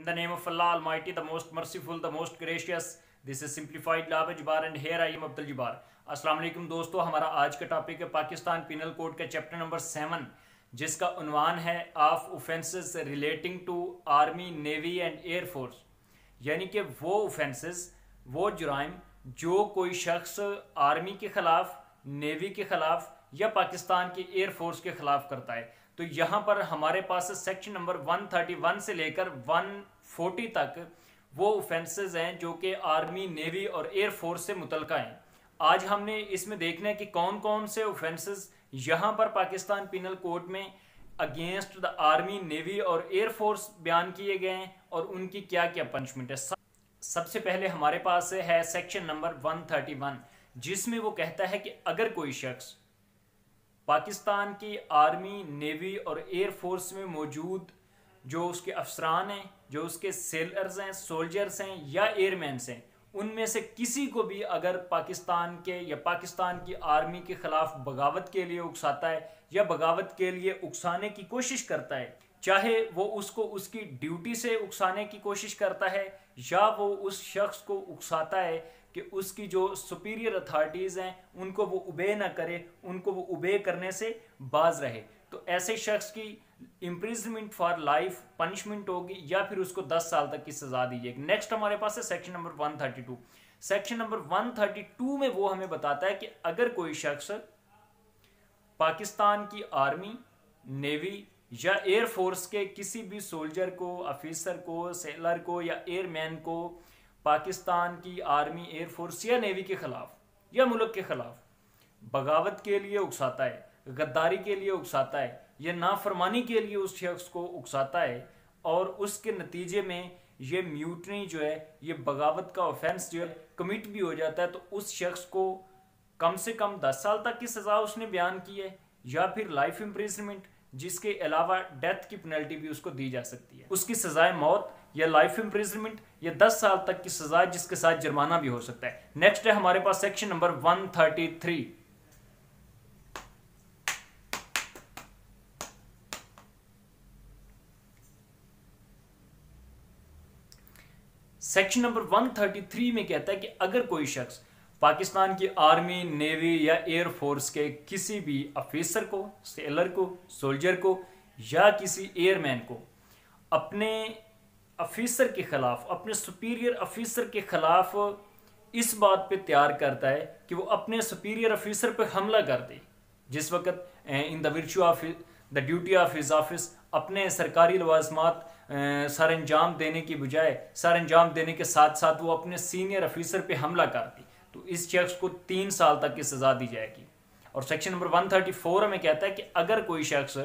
In the name of Allah Almighty, the most merciful, the most gracious. This is simplified law by Jabbar and here I am Abdul Jabbar. अस्सलाम वालेकुम दोस्तों, हमारा आज का topic है Pakistan penal code का chapter number 7, जिसका उन्वान है of offences relating to army, navy and air force. यानी कि वो ऑफेंसेस, वो जुराइम जो कोई शख्स आर्मी के खिलाफ, नेवी के खिलाफ या पाकिस्तान की एयर फोर्स के खिलाफ करता है। तो यहाँ पर हमारे पास सेक्शन नंबर 131 से लेकर 140 तक वो ऑफेंसेस हैं जो कि आर्मी, नेवी और एयर फोर्स से मुतल्लिका हैं। आज हमने इसमें देखना है कि कौन कौन से ऑफेंसेस यहाँ पर पाकिस्तान पिनल कोड में अगेंस्ट द आर्मी, नेवी और एयर फोर्स बयान किए गए हैं और उनकी क्या क्या पनिशमेंट है। सबसे पहले हमारे पास है सेक्शन नंबर 131, जिसमें वो कहता है कि अगर कोई शख्स पाकिस्तान की आर्मी, नेवी और एयर फोर्स में मौजूद जो उसके अफसरान हैं, जो उसके सेलर्स हैं, सोल्जर्स हैं या एयरमैन्स हैं, उनमें से किसी को भी अगर पाकिस्तान के या पाकिस्तान की आर्मी के खिलाफ बगावत के लिए उकसाता है या बगावत के लिए उकसाने की कोशिश करता है, चाहे वो उसको उसकी ड्यूटी से उकसाने की कोशिश करता है या वो उस शख्स को उकसाता है कि उसकी जो सुपीरियर अथॉरिटीज़ हैं उनको वो उबे ना करे, उनको वो उबे करने से बाज रहे, तो ऐसे शख्स की इम्प्रिजनमेंट फॉर लाइफ पनिशमेंट होगी या फिर उसको 10 साल तक की सजा दी जाएगी। नेक्स्ट हमारे पास है सेक्शन नंबर 132। सेक्शन नंबर 132 में वो हमें बताता है कि अगर कोई शख्स पाकिस्तान की आर्मी, नेवी या एयर फोर्स के किसी भी सोल्जर को, ऑफिसर को, सेलर को या एयरमैन को पाकिस्तान की आर्मी, एयर फोर्स या नेवी के खिलाफ या मुल्क के खिलाफ बगावत के लिए उकसाता है, गद्दारी के लिए उकसाता है या नाफरमानी के लिए उस शख्स को उकसाता है और उसके नतीजे में ये म्यूटनी जो है, ये बगावत का ऑफेंस जो है कमिट भी हो जाता है, तो उस शख्स को कम से कम 10 साल तक की सज़ा उसने बयान की है या फिर लाइफ इम्प्रिजनमेंट, जिसके अलावा डेथ की पेनल्टी भी उसको दी जा सकती है। उसकी सजाए मौत या लाइफ इम्प्रिजनमेंट या 10 साल तक की सजा, जिसके साथ जुर्माना भी हो सकता है। नेक्स्ट है हमारे पास सेक्शन नंबर 133। सेक्शन नंबर 133 में कहता है कि अगर कोई शख्स पाकिस्तान की आर्मी, नेवी या एयर फोर्स के किसी भी ऑफिसर को, सेलर को, सोल्जर को या किसी एयरमैन को अपने ऑफिसर के खिलाफ, अपने सुपीरियर ऑफिसर के खिलाफ इस बात पे तैयार करता है कि वो अपने सुपीरियर ऑफिसर पे हमला कर दे, जिस वक्त in the virtue of the duty of his office अपने सरकारी लवाजमात सर अंजाम देने की बजाय, सर अंजाम देने के साथ साथ वो अपने सीनियर ऑफिसर पे हमला कर दी, तो इस शख्स को 3 साल तक की सजा दी जाएगी। और सेक्शन नंबर 134 में कहता है कि अगर कोई शख्स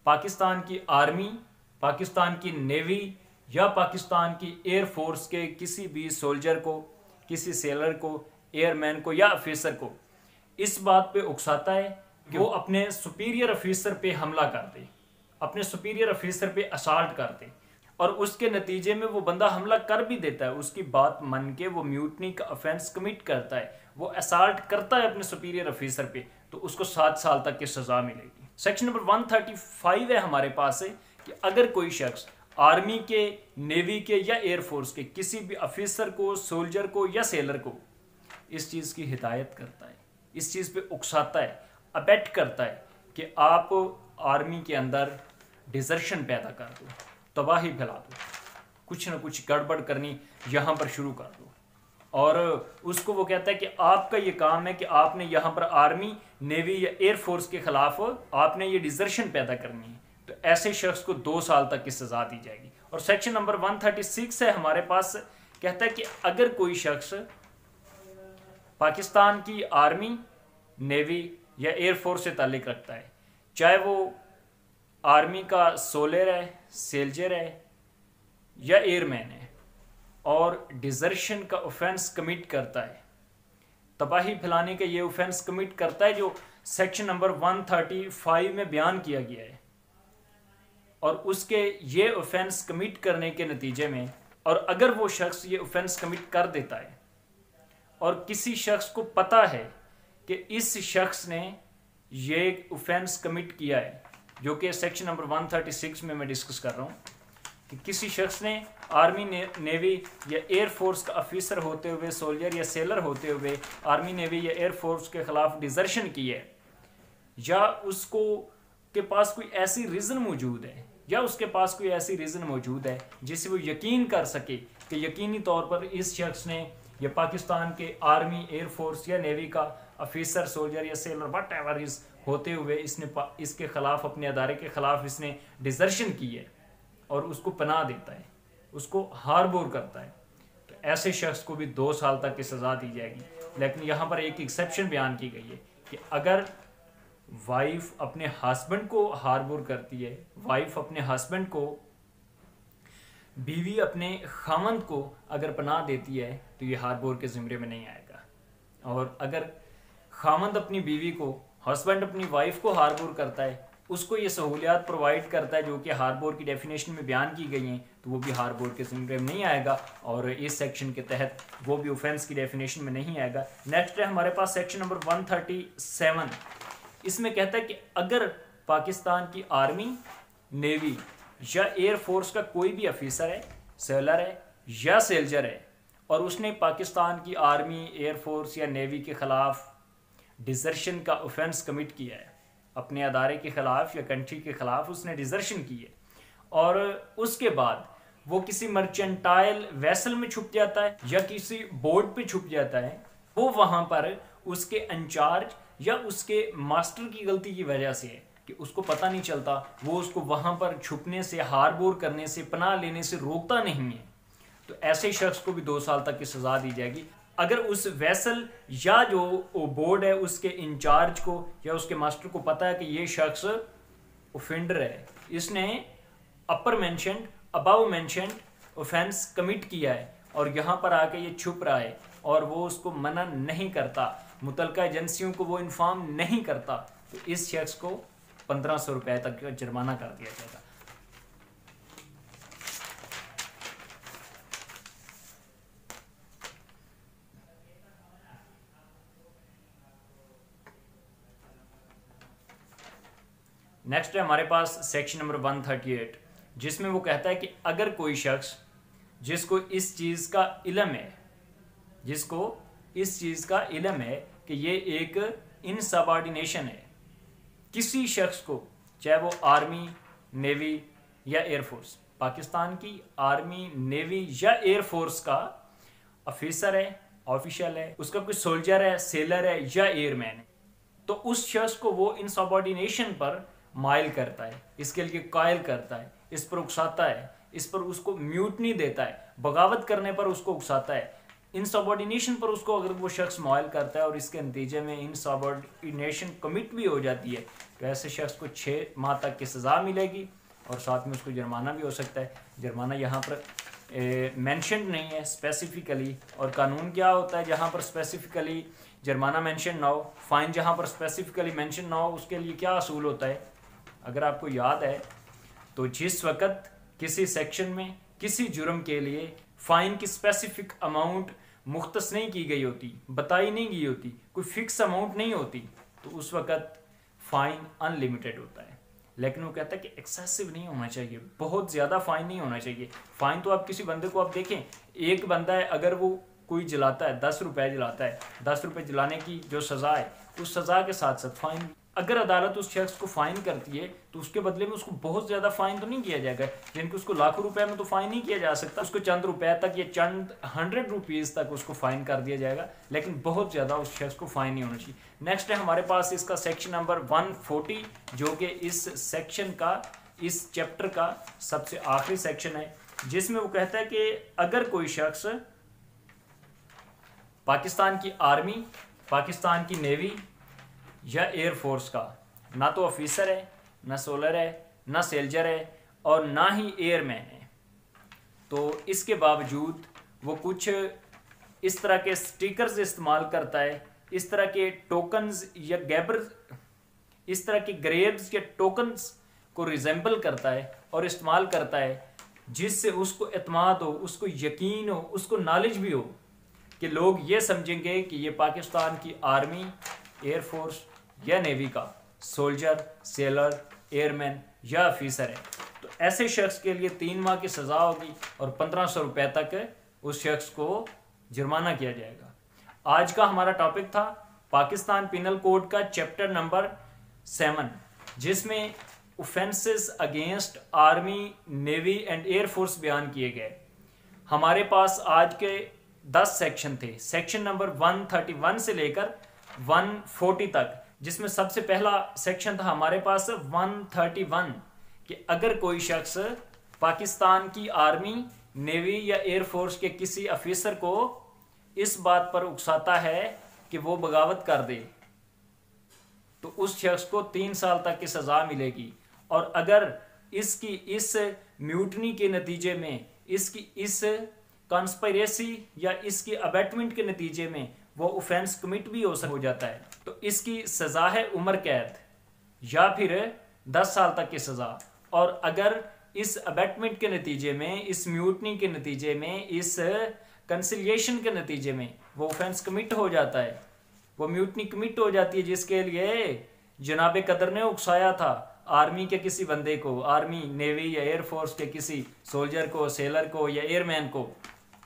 पाकिस्तान की आर्मी, पाकिस्तान की नेवी या पाकिस्तान की एयर फोर्स के किसी भी सोल्जर को, किसी सेलर को, एयरमैन को या ऑफिसर को इस बात पे उकसाता है कि वो अपने सुपीरियर ऑफिसर पे हमला कर दे, अपने सुपीरियर ऑफिसर पे असाल्ट कर दे और उसके नतीजे में वो बंदा हमला कर भी देता है, उसकी बात मन के वो म्यूटनी का ऑफेंस कमिट करता है, वो असाल्ट करता है अपने सुपीरियर ऑफिसर पे, तो उसको 7 साल तक की सजा मिलेगी। सेक्शन नंबर 135 है हमारे पास है कि अगर कोई शख्स आर्मी के, नेवी के या एयर फोर्स के किसी भी ऑफिसर को, सोल्जर को या सेलर को इस चीज़ की हिदायत करता है, इस चीज़ पे उकसाता है, अबेट करता है कि आप आर्मी के अंदर डिजर्शन पैदा कर दो, तबाही फैला दो, कुछ ना कुछ गड़बड़ करनी यहाँ पर शुरू कर दो, और उसको वो कहता है कि आपका ये काम है कि आपने यहाँ पर आर्मी, नेवी या एयर फोर्स के खिलाफ आपने ये डिजर्शन पैदा करनी है, तो ऐसे शख्स को 2 साल तक की सजा दी जाएगी। और सेक्शन नंबर 136 है हमारे पास, कहता है कि अगर कोई शख्स पाकिस्तान की आर्मी, नेवी या एयर फोर्स से ताल्लुक़ रखता है, चाहे वो आर्मी का सोलर है, सेल्जर है या एयरमैन है, और डिजर्शन का ऑफेंस कमिट करता है, तबाही फैलाने का ये ऑफेंस कमिट करता है जो सेक्शन नंबर 135 में बयान किया गया है, और उसके ये ऑफेंस कमिट करने के नतीजे में, और अगर वो शख्स ये ऑफेंस कमिट कर देता है और किसी शख्स को पता है कि इस शख्स ने ये ऑफेंस कमिट किया है, जो कि सेक्शन नंबर 136 में मैं डिस्कस कर रहा हूँ, कि किसी शख्स ने आर्मी नेवी या एयर फोर्स का ऑफिसर होते हुए, सोल्जर या सेलर होते हुए आर्मी नेवी या एयर फोर्स के खिलाफ डिजर्शन की है, या उसको के पास कोई ऐसी रीज़न मौजूद है, या उसके पास कोई ऐसी रीज़न मौजूद है जिससे वो यकीन कर सके कि यकीनी तौर पर इस शख्स ने या पाकिस्तान के आर्मी, एयर फोर्स या नेवी का ऑफिसर, सोल्जर या सेलर वट एवर इज होते हुए इसने इसके खिलाफ, अपने अदारे के खिलाफ इसने डिजर्शन की है और उसको पनाह देता है, उसको हार्बोर करता है, तो ऐसे शख्स को भी 2 साल तक की सज़ा दी जाएगी। लेकिन यहाँ पर एक एक्सेप्शन बयान की गई है कि अगर वाइफ अपने हस्बैंड को हार्बोर करती है, वाइफ अपने हस्बैंड को, बीवी अपने खामंद को अगर पनाह देती है तो ये हार्बोर के ज़िम्मे में नहीं आएगा। और अगर खामंद अपनी बीवी को, हस्बैंड अपनी वाइफ को हार्बोर करता है, उसको ये सहूलियात प्रोवाइड करता है जो कि हार्बोर की डेफिनेशन में बयान की गई हैं, तो वो भी हार्बोर के ज़िम्मे में नहीं आएगा और इस सेक्शन के तहत वो भी ऑफेंस की डेफिनेशन में नहीं आएगा। नेक्स्ट है हमारे पास सेक्शन नंबर 137। इसमें कहता है कि अगर पाकिस्तान की आर्मी, नेवी या एयर फोर्स का कोई भी ऑफिसर है, सेलर है या सेल्जर है और उसने पाकिस्तान की आर्मी, एयर फोर्स या नेवी के खिलाफ डिजर्शन का ऑफेंस कमिट किया है, अपने अदारे के खिलाफ या कंट्री के खिलाफ उसने डिजर्शन की है, और उसके बाद वो किसी मर्चेंटाइल वेसल में छुप जाता है या किसी बोर्ड पे छुप जाता है, वो वहां पर उसके इंचार्ज या उसके मास्टर की गलती की वजह से है कि उसको पता नहीं चलता, वो उसको वहां पर छुपने से, हार्बोर करने से, पनाह लेने से रोकता नहीं है, तो ऐसे शख्स को भी 2 साल तक की सजा दी जाएगी। अगर उस वेसल या जो बोर्ड है उसके इंचार्ज को या उसके मास्टर को पता है कि ये शख्स ऑफेंडर है, इसने upper mentioned, above mentioned offence commit किया है और यहाँ पर आके ये छुप रहा है और वो उसको मना नहीं करता, मुतलका एजेंसियों को वो इन्फॉर्म नहीं करता, तो इस शख्स को 1500 रुपए तक का जुर्माना कर दिया जाएगा। नेक्स्ट है हमारे पास सेक्शन नंबर 138, जिसमें वो कहता है कि अगर कोई शख्स जिसको इस चीज़ का इल्म है, जिसको इस चीज़ का इल्म है कि ये एक इनसबऑर्डिनेशन है, किसी शख्स को, चाहे वो आर्मी, नेवी या एयर फोर्स, पाकिस्तान की आर्मी, नेवी या एयर फोर्स का ऑफिसर है, ऑफिशियल है, उसका कोई सोल्जर है, सेलर है या एयरमैन है, तो उस शख्स को वो इनसबऑर्डिनेशन पर माइल करता है, इसके लिए कायल करता है, इस पर उकसाता है, इस पर उसको म्यूटनी देता है, बगावत करने पर उसको उकसाता है, इनसबऑर्डिनेशन पर उसको अगर वो शख्स माइल करता है और इसके नतीजे में इनसबऑर्डिनेशन कमिट भी हो जाती है, तो ऐसे शख्स को 6 माह तक की सज़ा मिलेगी और साथ में उसको जुर्माना भी हो सकता है। जुर्माना यहाँ पर मेंशन नहीं है स्पेसिफिकली, और कानून क्या होता है जहाँ पर स्पेसिफिकली जुर्माना मेंशन ना हो, फाइन जहाँ पर स्पेसिफिकली मेंशन ना हो, उसके लिए क्या असूल होता है। अगर आपको याद है तो जिस वक़्त किसी सेक्शन में किसी जुर्म के लिए फ़ाइन की स्पेसिफिक अमाउंट मुख्तस नहीं की गई होती, बताई नहीं गई होती, कोई फिक्स अमाउंट नहीं होती, तो उस वक़्त फ़ाइन अनलिमिटेड होता है। लेकिन वो कहता है कि एक्सेसिव नहीं होना चाहिए, बहुत ज़्यादा फ़ाइन नहीं होना चाहिए। फ़ाइन तो आप किसी बंदे को आप देखें, एक बंदा है अगर वो कोई जलाता है, 10 रुपये जलाता है, 10 रुपये जलाने की जो सज़ा है, उस सज़ा के साथ साथ फ़ाइन, अगर अदालत उस शख्स को फ़ाइन करती है तो उसके बदले में उसको बहुत ज़्यादा फ़ाइन तो नहीं किया जाएगा, जिनको उसको लाखों रुपए में तो फ़ाइन नहीं किया जा सकता, उसको चंद रुपए तक या चंद 100 रुपीज़ तक उसको फ़ाइन कर दिया जाएगा, लेकिन बहुत ज़्यादा उस शख्स को फ़ाइन नहीं होना चाहिए। नेक्स्ट है हमारे पास इसका सेक्शन नंबर 140, जो कि इस सेक्शन का, इस चैप्टर का सबसे आखिरी सेक्शन है, जिसमें वो कहता है कि अगर कोई शख्स पाकिस्तान की आर्मी, पाकिस्तान की नेवी या एयर फोर्स का ना तो ऑफिसर है, ना सोलर है, ना सेल्जर है और ना ही एयरमैन है, तो इसके बावजूद वो कुछ इस तरह के स्टिकर्स इस्तेमाल करता है, इस तरह के टोकन्स या गैबर, इस तरह के ग्रेव्स या टोकन्स को रिजेंबल करता है और इस्तेमाल करता है, जिससे उसको एतमाद हो, उसको यकीन हो, उसको नॉलेज भी हो कि लोग ये समझेंगे कि ये पाकिस्तान की आर्मी, एयर फोर्स या नेवी का सोल्जर, सेलर, एयरमैन या ऑफिसर है। तो ऐसे शख्स के लिए 3 माह की सजा होगी और 1500 रुपए तक उस शख्स को जुर्माना किया जाएगा। आज का हमारा टॉपिक था पाकिस्तान पिनल कोड का चैप्टर नंबर 7, जिसमें offences against army, navy and air force बयान किए गए। हमारे पास आज के 10 सेक्शन थे, सेक्शन नंबर 131 से लेकर 140 तक, जिसमें सबसे पहला सेक्शन था हमारे पास 131 कि अगर कोई शख्स पाकिस्तान की आर्मी, नेवी या एयर फोर्स के किसी अफिसर को इस बात पर उकसाता है कि वो बगावत कर दे तो उस शख्स को 3 साल तक की सजा मिलेगी। और अगर इसकी इस म्यूटनी के नतीजे में, इसकी इस कॉन्स्पिरेसी या इसकी अबेटमेंट के नतीजे में वो ऑफेंस कमिट भी हो जाता है तो इसकी सजा है उम्र कैद या फिर 10 साल तक की सजा। और अगर इस अबेटमेंट के नतीजे में, इस म्यूटनी के नतीजे में, इस कंसिलिएशन के नतीजे में वो ऑफेंस कमिट हो जाता है, वो म्यूटनी कमिट हो जाती है जिसके लिए जनाब कदर ने उकसाया था आर्मी के किसी बंदे को, आर्मी, नेवी या एयर फोर्स के किसी सोल्जर को, सेलर को या एयरमैन को,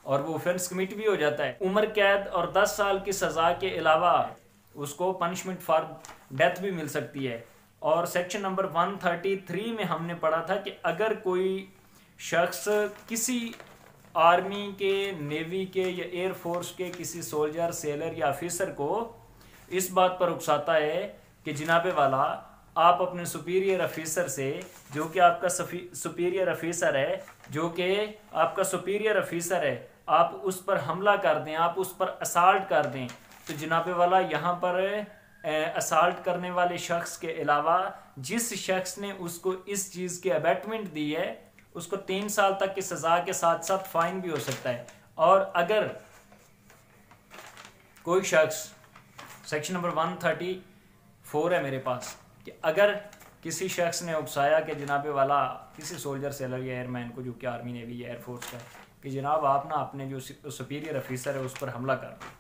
और वो ऑफेंस कमिट भी हो जाता है। उम्र कैद और 10 साल की सजा के अलावा उसको पनिशमेंट फॉर डेथ भी मिल सकती है। और सेक्शन नंबर 133 में हमने पढ़ा था कि अगर कोई शख्स किसी आर्मी के, नेवी के या एयर फोर्स के किसी सोल्जर, सेलर या ऑफिसर को इस बात पर उकसाता है कि जनाबे वाला आप अपने सुपीरियर ऑफिसर से, जो कि आपका सुपीरियर ऑफिसर है, जो कि आपका सुपीरियर ऑफिसर है, आप उस पर हमला कर दें, आप उस पर असाल्ट कर दें, तो जनाबे वाला यहाँ पर असाल्ट करने वाले शख्स के अलावा जिस शख्स ने उसको इस चीज़ की अबेटमेंट दी है उसको 3 साल तक की सजा के साथ साथ फाइन भी हो सकता है। और अगर कोई शख्स, सेक्शन नंबर 134 है मेरे पास, कि अगर किसी शख्स ने उकसाया कि जनाबे वाला किसी सोल्जर, सेलर या एयरमैन को, जो कि आर्मी, नेवी या एयरफोर्स का है, कि जनाब आप ना अपने जो सुपीरियर ऑफिसर है उस पर हमला कर दो,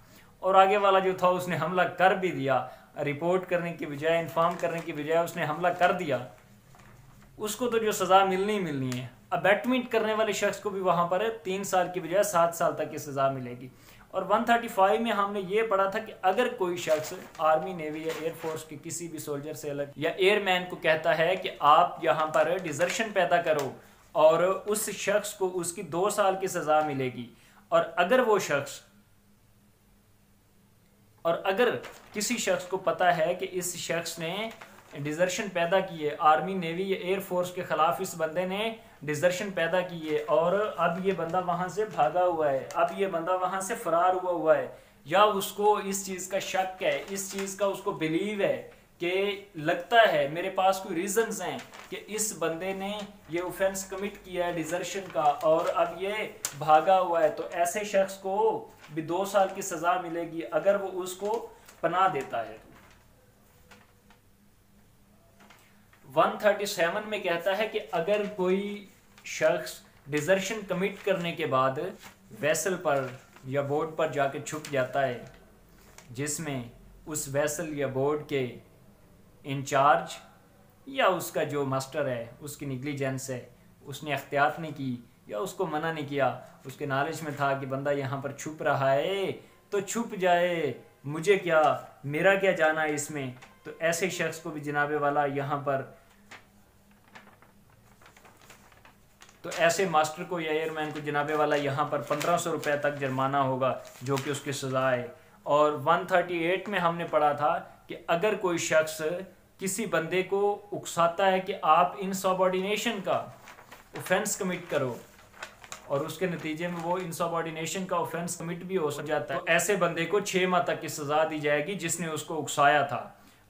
और आगे वाला जो था उसने हमला कर भी दिया, रिपोर्ट करने की बजाय, इन्फॉर्म करने की बजाय उसने हमला कर दिया, उसको तो जो सज़ा मिलनी मिलनी है। अबेटमेंट करने वाले शख्स को भी वहाँ पर 3 साल की बजाय 7 साल तक की सज़ा मिलेगी। और 135 में हमने ये पढ़ा था कि अगर कोई शख्स आर्मी, नेवी या एयरफोर्स के किसी भी सोल्जर, सेलर या एयरमैन को कहता है कि आप यहाँ पर डिजर्शन पैदा करो, और उस शख्स को उसकी 2 साल की सज़ा मिलेगी। और अगर किसी शख्स को पता है कि इस शख्स ने डिजर्शन पैदा की है, आर्मी, नेवी या एयर फोर्स के खिलाफ इस बंदे ने डिजर्शन पैदा की है, और अब ये बंदा वहाँ से भागा हुआ है, अब ये बंदा वहाँ से फरार हुआ है, या उसको इस चीज़ का शक है, इस चीज़ का उसको बिलीव है कि लगता है, मेरे पास कोई रीजंस हैं कि इस बंदे ने ये ऑफेंस कमिट किया है डिजर्शन का और अब ये भागा हुआ है, तो ऐसे शख्स को भी 2 साल की सज़ा मिलेगी अगर वो उसको पनाह देता है। 137 में कहता है कि अगर कोई शख्स डिजर्शन कमिट करने के बाद वेसल पर या बोर्ड पर जाके छुप जाता है, जिसमें उस वेसल या बोर्ड के इंचार्ज या उसका जो मास्टर है उसकी निग्लिजेंस है, उसने एहतियात नहीं की या उसको मना नहीं किया, उसके नॉलेज में था कि बंदा यहाँ पर छुप रहा है तो छुप जाए, मुझे क्या, मेरा क्या जाना है इसमें, तो ऐसे शख्स को भी जनाबे वाला यहाँ पर, तो ऐसे मास्टर को या एयरमैन को जनाबे वाला यहाँ पर 1500 रुपये तक जुर्माना होगा, जो कि उसकी सज़ा है। और 138 में हमने पढ़ा था कि अगर कोई शख्स किसी बंदे को उकसाता है कि आप इनसबऑर्डिनेशन का ऑफेंस कमिट करो और उसके नतीजे में वो इनसबऑर्डिनेशन का ऑफेंस कमिट भी हो जाता है, तो ऐसे बंदे को 6 माह तक की सज़ा दी जाएगी जिसने उसको उकसाया था।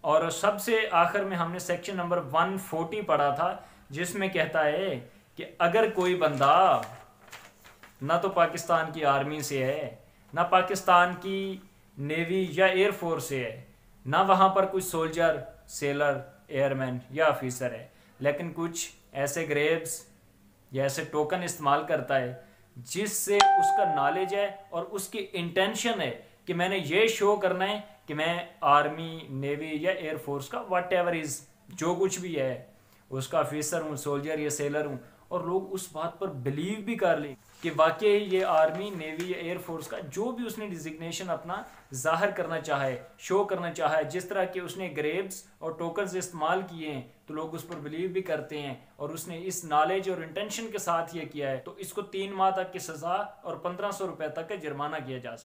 और सबसे आखिर में हमने सेक्शन नंबर 140 पढ़ा था, जिसमें कहता है कि अगर कोई बंदा ना तो पाकिस्तान की आर्मी से है, ना पाकिस्तान की नेवी या एयरफोर्स से है, ना वहाँ पर कुछ सोल्जर, सेलर, एयरमैन या ऑफिसर है, लेकिन कुछ ऐसे ग्रेव्स या ऐसे टोकन इस्तेमाल करता है जिससे उसका नॉलेज है और उसकी इंटेंशन है कि मैंने ये शो करना है कि मैं आर्मी, नेवी या एयरफोर्स का व्हाट एवर इज, जो कुछ भी है उसका ऑफिसर हूँ, सोल्जर या सेलर हूँ, और लोग उस बात पर बिलीव भी कर लें कि वाकई ये आर्मी, नेवी या एयरफोर्स का जो भी उसने डिजिग्नेशन अपना जाहिर करना चाहे, शो करना चाहे, जिस तरह के उसने ग्रेड्स और टोकन्स इस्तेमाल किए हैं, तो लोग उस पर बिलीव भी करते हैं। और उसने इस नॉलेज और इंटेंशन के साथ ये किया है, तो इसको 3 माह तक की सज़ा और 1500 रुपये तक का जुर्माना किया जा सकता है।